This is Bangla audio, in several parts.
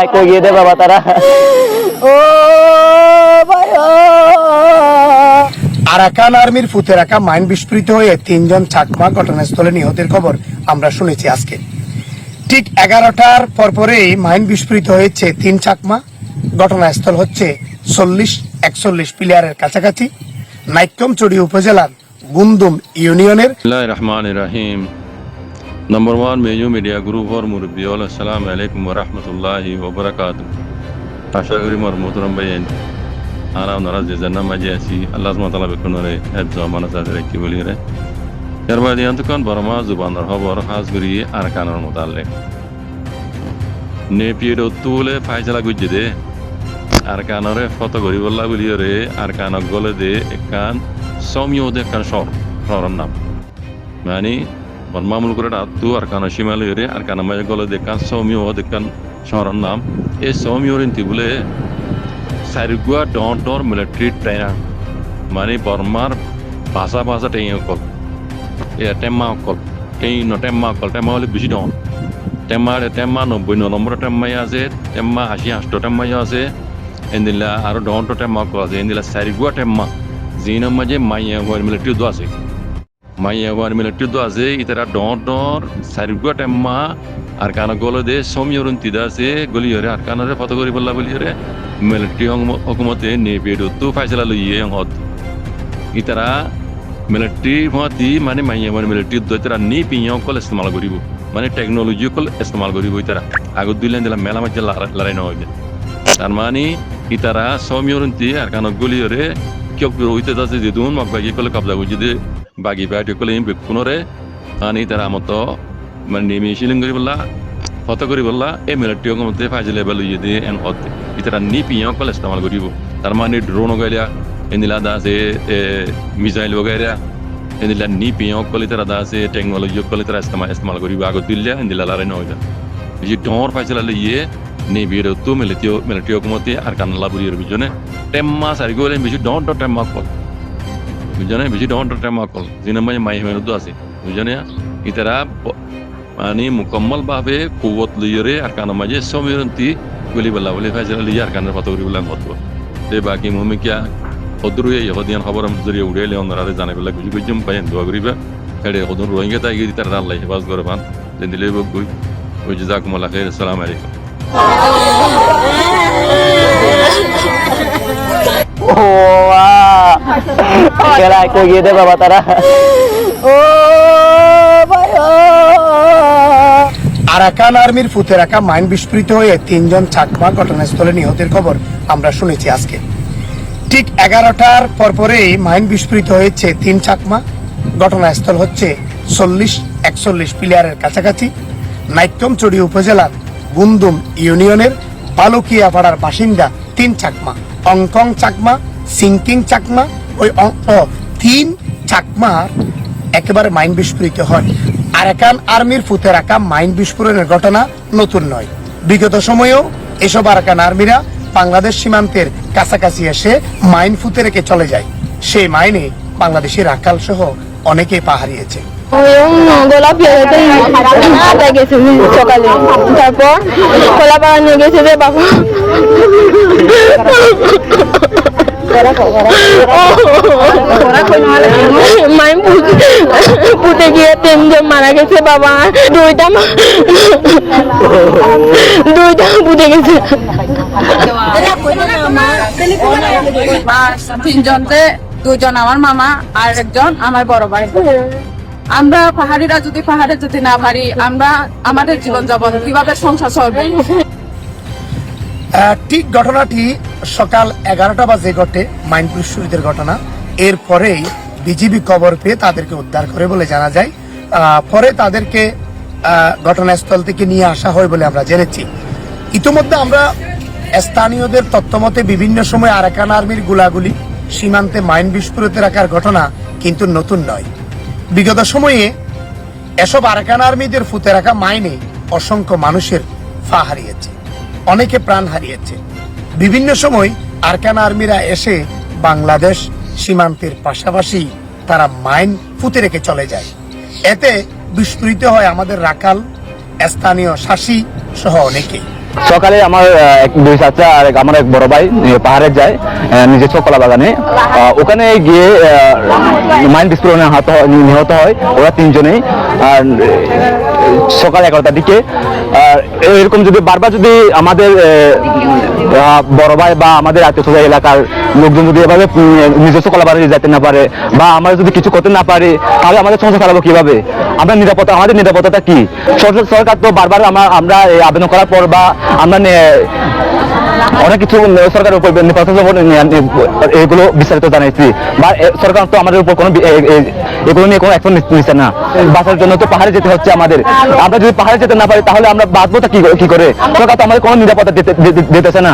কেলাই কই গিয়ে দে বাবা তারা ও ভাই আরাকান আর্মির ফুতে রাখা মাইন বিস্ফোরিত হয়ে 3 জন চাকমা ঘটনাস্থলে নিহতের খবর আমরা শুনেছি আজকে। ঠিক 11টার পরপরেই মাইন বিস্ফোরিত হয়েছে 3 চাকমা। ঘটনাস্থল হচ্ছে 40-41 প্লেয়ারের কাছাকাছি নাইক্ষ্যংছড়ি উপজেলার গুন্দুম ইউনিয়নের। বিসমিল্লাহির রহমানির রহিম। নম্বর 1 মেজু মিডিয়া গ্রুপ और মুরব্বী আসসালামু আলাইকুম ওয়া রাহমাতুল্লাহি ওয়া বারাকাতুহু। আশা করি মোর মোহতরম ভাইয়েন আনা ওনারা যে জান্না মাঝে আছি আল্লাহ সুবহানাহু ওয়া তাআলা বেকুনরে হেফজ আমানত আছে কি বলি রে এরবাদ ইয়ান্তকন বরমা জুবানর খবর খাস করি আরকানের মুতাল্লিক নেপিয়ের তুলে ফাইসালা গুজে দে আরকানরে ফটো করি বললা বলি রে আরকানক গলে দে একান সৌমিও দে কান শহরের নাম মানে বর্মা মুলুকের আত্মু আরকান শিমালি রে আরকান মাঝে গলে দে কান সৌমিও দে কান শহরের নাম এই সৌমিওর ইন্তি বলে সারিগুয়া ডর মিলিটারি ট্রেনার মানে বর্মার ভাষা টেই অকল এ টেম্মা অকল টেই ন টেম্মা অকল টেম্মা হলে বেশি ডন টেম্মা 90 নম্বর টেম্মাই আছে টেম্মা 80 টেম্মাই আছে এন্দিলা আর ডন টেম্মা অকল আছে এন্দিলা সারিগুয়া টেম্মা জিন মাঝে মাইয়া মিলিটারি দো আছে মাইয়া মিলিটারি দো আছে ইতারা ডর সারিগুয়া টেম্মা আর কান গলে দে সৌমিয়রন তিদা আছে গলিয়রে আর কানরে ফটো করি বললা বলিয়রে মিলিটারি হকুমতে নেপিয়েডো তো ফাইসলা লইয়ে হদ ইতারা মিলিটারি হতি মানে মাইয়া মিলিটারি দইতারা নি পিয়ং কল ইস্তেমাল করিব মানে টেকনোলজি কল ইস্তেমাল করিব ইতারা আগত দিলেন দিলা মেলা মাঝে লড়াই না হইবে তার মানে ইতারা সৌমিয়রন তি আর কান গলিয়রে কিয় হইতে যাচ্ছে যে দুন মক বাগি কলে কবজা বুঝি দে বাগি বাইট কলে বেকুনরে আনি তারা মতো মানে নেমে শিলিং করি বললা ফটো করি বললা এই মিলিটারি হকুমতে ফাইজলে লইয়ে দে এন হদ ইতারা নি পিয়ং কল ইস্তেমাল করিব তার মানে ড্রোন গাইলা এনিলা দাসে মিসাইল বগাইরা এনিলা নি পিয়ং কল ইতারা দাসে টেকনোলজি কল ইতারা ইস্তেমাল করিব আগত দিল্লা এনিলা লারে ন হইতা যে ডর ফাইজলা লইয়ে নি বিরে তো মিলিটারি হকুমতে আর কানলা বুরির বিজনে টেম্মা সারি গলে বেশি ডর টেম্মা কল বুঝনে বেশি ডর টেম্মা কল জিনামাই মাই হেমেরুদ আছে বুঝনে ইতারা মানে মুকম্মল ভাবে কুওত লইরে আর কান মাঝে সমিরন্তি গুলি বলা বলে ফাইজলা লইয়ে আর কানের ফটো করি বলা মত তে বাকি মুমিকিয়া অদরুয়ে ইহুদিয়ান খবর জরিয়ে উড়াইলে অন্যরা জানাই বলা গুজি গুজম পাইন দোয়া করিবা এডে ওদন রোহিঙ্গা তাই গিরি তার আল্লাহ হেফাজত করে পান দিলে বগুই ওই জাযাকুমুল্লাহ খাইর আসসালামু আলাইকুম ও কেলাই কই গিয়ে দে বাবা তারা ও ভাই আরাকান আর্মির ফুতে রাখা মাইন বিস্ফোরিত হয়ে 3 জন চাকমা ঘটনাস্থলে নিহতের খবর আমরা শুনেছি আজকে। ঠিক 11টার পরপরেই মাইন বিস্ফোরিত হয়েছে 3 চাকমা। ঘটনাস্থল হচ্ছে 40-41 প্লেয়ারের কাছাকাছি নাইক্ষ্যংছড়ি উপজেলার গুন্দুম ইউনিয়নের বালুকিয়া পাড়ার বাসিন্দা 3 চাকমা অংকং চাকমা সিংকিং চাকমা ওই 3 চাকমা একেবারে মাইন বিস্ফোরিত হয়। আরাকান আর্মির ফুতে রাখা মাইন বিস্ফোরণের ঘটনা নতুন নয়, বিগত সময়েও এসব আরাকান আর্মিরা বাংলাদেশ সীমান্তের কাছাকাছি এসে মাইন ফুতে রেখে চলে যায়। সেই মাইনে বাংলাদেশের রাখাল সহ অনেকেই পা হারিয়েছে। গোলাপ গেছে সকালে, তারপর খোলা পাড়া নিয়ে গেছে যে বাবা মাইন পুঁতে গিয়ে 3 জন মারা গেছে বাবা, দুইটা পুঁতে গেছে। 3 জনতে 2 জন আমার মামা আর একজন আমার বড় ভাই। আমরা পাহাড়িরা যদি পাহাড়ে যেতে না পারি আমরা আমাদের জীবন যাপন কিভাবে সংসার চলবে? ঠিক ঘটনাটি সকাল 11টা বাজে ঘটে মাইন বিস্ফোরিতের ঘটনা। এরপরেই বিজিবি খবর পেয়ে তাদেরকে উদ্ধার করে বলে জানা যায়। পরে তাদেরকে ঘটনাস্থল থেকে নিয়ে আসা হয় বলে আমরা জেনেছি। ইতিমধ্যে আমরা স্থানীয়দের তথ্যমতে বিভিন্ন সময় আরাকান আর্মির গুলাগুলি সীমান্তে মাইন বিস্ফোরিত রাখার ঘটনা কিন্তু নতুন নয়। বিগত সময়ে এসব আরাকান আর্মিদের ফুতে রাখা মাইনে অসংখ্য মানুষের পা হারিয়েছে, অনেকে প্রাণ হারিয়েছে। বিভিন্ন সময় আরাকান আর্মিরা এসে বাংলাদেশ সীমান্তের পাশাপাশি তারা মাইন ফুতে রেখে চলে যায়। এতে বিস্ফোরিত হয় আমাদের রাখাল, স্থানীয় শাসী সহ অনেকেই। সকালে আমার দুই চাচা আর আমার এক বড় ভাই পাহাড়ে যায় নিজের কলা বাগানে। ওখানে গিয়ে মাইন্ড বিস্ফোরণে নিহত হয় ওরা তিনজনেই সকাল 11টার দিকে। এরকম যদি বারবার যদি আমাদের বড় ভাই বা আমাদের আত্মীয় এলাকার লোকজন যদি এভাবে নিজস্ব কলা বাগানে যেতে না পারে বা আমরা যদি কিছু করতে না পারি, তাহলে আমাদের সংসার চালাবো কিভাবে? আমাদের নিরাপত্তাটা কি? সরকার তো বারবার আমরা আবেদন করার পর বা আমরা অনেক কিছু সরকারের উপর এগুলো বিস্তারিত জানাইছি, বা সরকার তো আমাদের উপর কোনো এগুলো নিয়ে কোনো অ্যাকশন নিচ্ছে না। বাঁচার জন্য তো পাহাড়ে যেতে হচ্ছে আমাদের। আমরা যদি পাহাড়ে যেতে না পারি তাহলে আমরা বাঁচবোটা কি করে? সরকার তো আমাদের কোনো নিরাপত্তা দিতেছে না।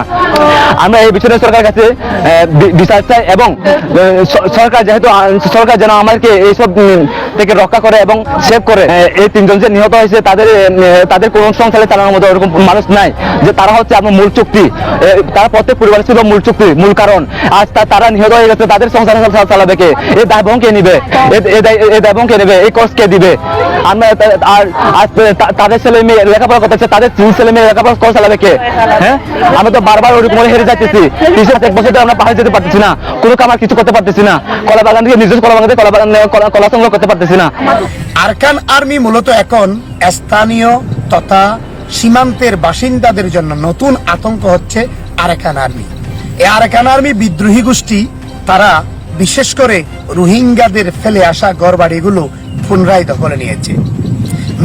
আমরা এই বিষয়ে সরকারের কাছে বিচার চাই, এবং সরকার যেন আমাদেরকে এইসব থেকে রক্ষা করে এবং সেভ করে। এই তিনজন যে নিহত হয়েছে তাদের কোনো সংসারে চালানোর মতো এরকম মানুষ নাই, যে তারা হচ্ছে আমার মূল চুক্তি, তারা প্রত্যেক পরিবার ছিল মূল চুক্তি, মূল কারণ। আজ তারা নিহত হয়ে গেছে, তাদের সংসার চালাবে কে? এই দায়বহন কে নিবে? এই দায়বহন কে নেবে? এই কষ্ট কে দিবে? আমরা আর তাদের ছেলে মেয়ে লেখাপড়া করতেছে, তাদের ছেলে মেয়ে লেখাপড়া করে চালাবে কে? হ্যাঁ, আমরা তো বারবার ওরকম হেরে যাচ্ছি। কিছু এক বছর আমরা পাহাড়ে যেতে পারতেছি না, কোনো কামার কিছু করতে পারতেছি না, কলা বাগান থেকে নিজস্ব কলা বাগান থেকে কলা সংগ্রহ করতে পারতেছি না। আরাকান আর্মি মূলত এখন স্থানীয় তথা সীমান্তের বাসিন্দাদের জন্য নতুন আতঙ্ক হচ্ছে আরাকান আর্মি। এই আরাকান আর্মি বিদ্রোহী গোষ্ঠী, তারা বিশেষ করে রোহিঙ্গাদের ফেলে আসা ঘরবাড়িগুলো পুনরায় দখলে নিয়েছে।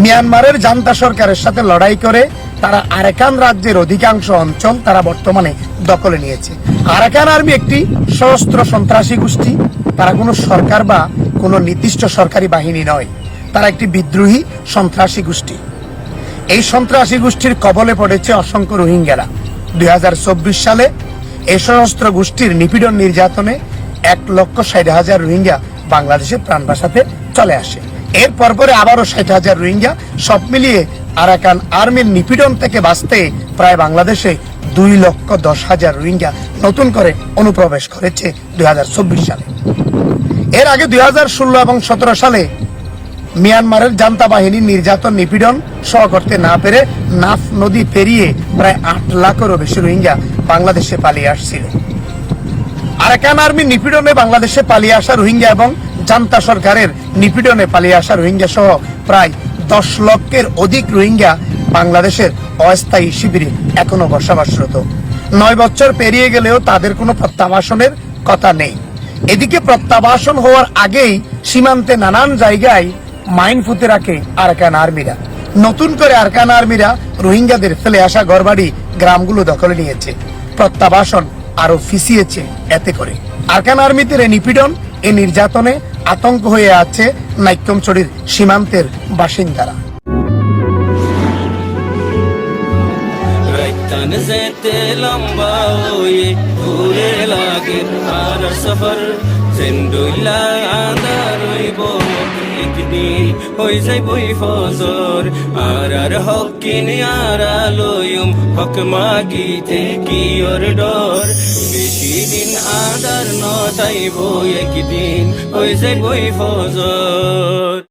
মিয়ানমারের জান্তা সরকারের সাথে লড়াই করে তারা আরাকান রাজ্যের অধিকাংশ অঞ্চল তারা বর্তমানে দখলে নিয়েছে। আরাকান আর্মি একটি সশস্ত্র সন্ত্রাসী গোষ্ঠী, তারা কোনো সরকার বা কোনো নির্দিষ্ট সরকারি বাহিনী নয়, তারা একটি বিদ্রোহী সন্ত্রাসী গোষ্ঠী। এই সন্ত্রাসী গোষ্ঠীর কবলে পড়েছে অসংখ্য রোহিঙ্গারা। 2024 সালে এই সশস্ত্র গোষ্ঠীর নিপীড়ন নির্যাতনে 1,60,000 রোহিঙ্গা বাংলাদেশে প্রাণ বাঁচাতে চলে আসে। এর পরে আবারও 60,000 রোহিঙ্গা। সব মিলিয়ে আরাকান আর্মির নিপীড়ন থেকে বাঁচতে প্রায় বাংলাদেশে 2,10,000 রোহিঙ্গা নতুন করে অনুপ্রবেশ করেছে 2024 সালে। এর আগে 2016 এবং 17 সালে মিয়ানমারের জান্তা বাহিনীর নির্যাতন নিপীড়ন সহ করতে না পেরে নাফ নদী পেরিয়ে প্রায় 8 লাখেরও বেশি রোহিঙ্গা বাংলাদেশে পালিয়ে আসছিল। আরাকান আর্মির নিপীড়নে বাংলাদেশে পালিয়ে আসা রোহিঙ্গা এবং জান্তা সরকারের নিপীড়নে পালিয়ে আসা রোহিঙ্গা সহ প্রায় 10 লক্ষের অধিক রোহিঙ্গা বাংলাদেশের অস্থায়ী শিবিরে এখনো বসবাসরত। 9 বছর পেরিয়ে গেলেও তাদের কোনো প্রত্যাবাসনের কথা নেই। এদিকে প্রত্যাবাসন হওয়ার আগেই সীমান্তে নানান জায়গায় মাইন পুঁতে রাখে আরাকান আর্মিরা। নতুন করে আরাকান আর্মিরা রোহিঙ্গাদের ফেলে আসা ঘরবাড়ি গ্রামগুলো দখলে নিয়েছে, প্রত্যাবাসন আরো ফিসিয়েছে। এতে করে আরাকান আর্মিদের এই নিপীড়ন, এই নির্যাতনে আতঙ্ক হয়ে আছে নাইক্ষ্যংছড়ির সীমান্তের বাসিন্দারা। যেতে লম্বা ওয়ে ঘুরে লাগে আর সফর জিন্দুল্লা আদার হইব একদিন হই যাইবই ফজর আর হকিন আর আলোয়ম হক মাগিতে কি ওর ডর বেশি দিন আদার নতাইব একদিন হই যাইবই ফজর।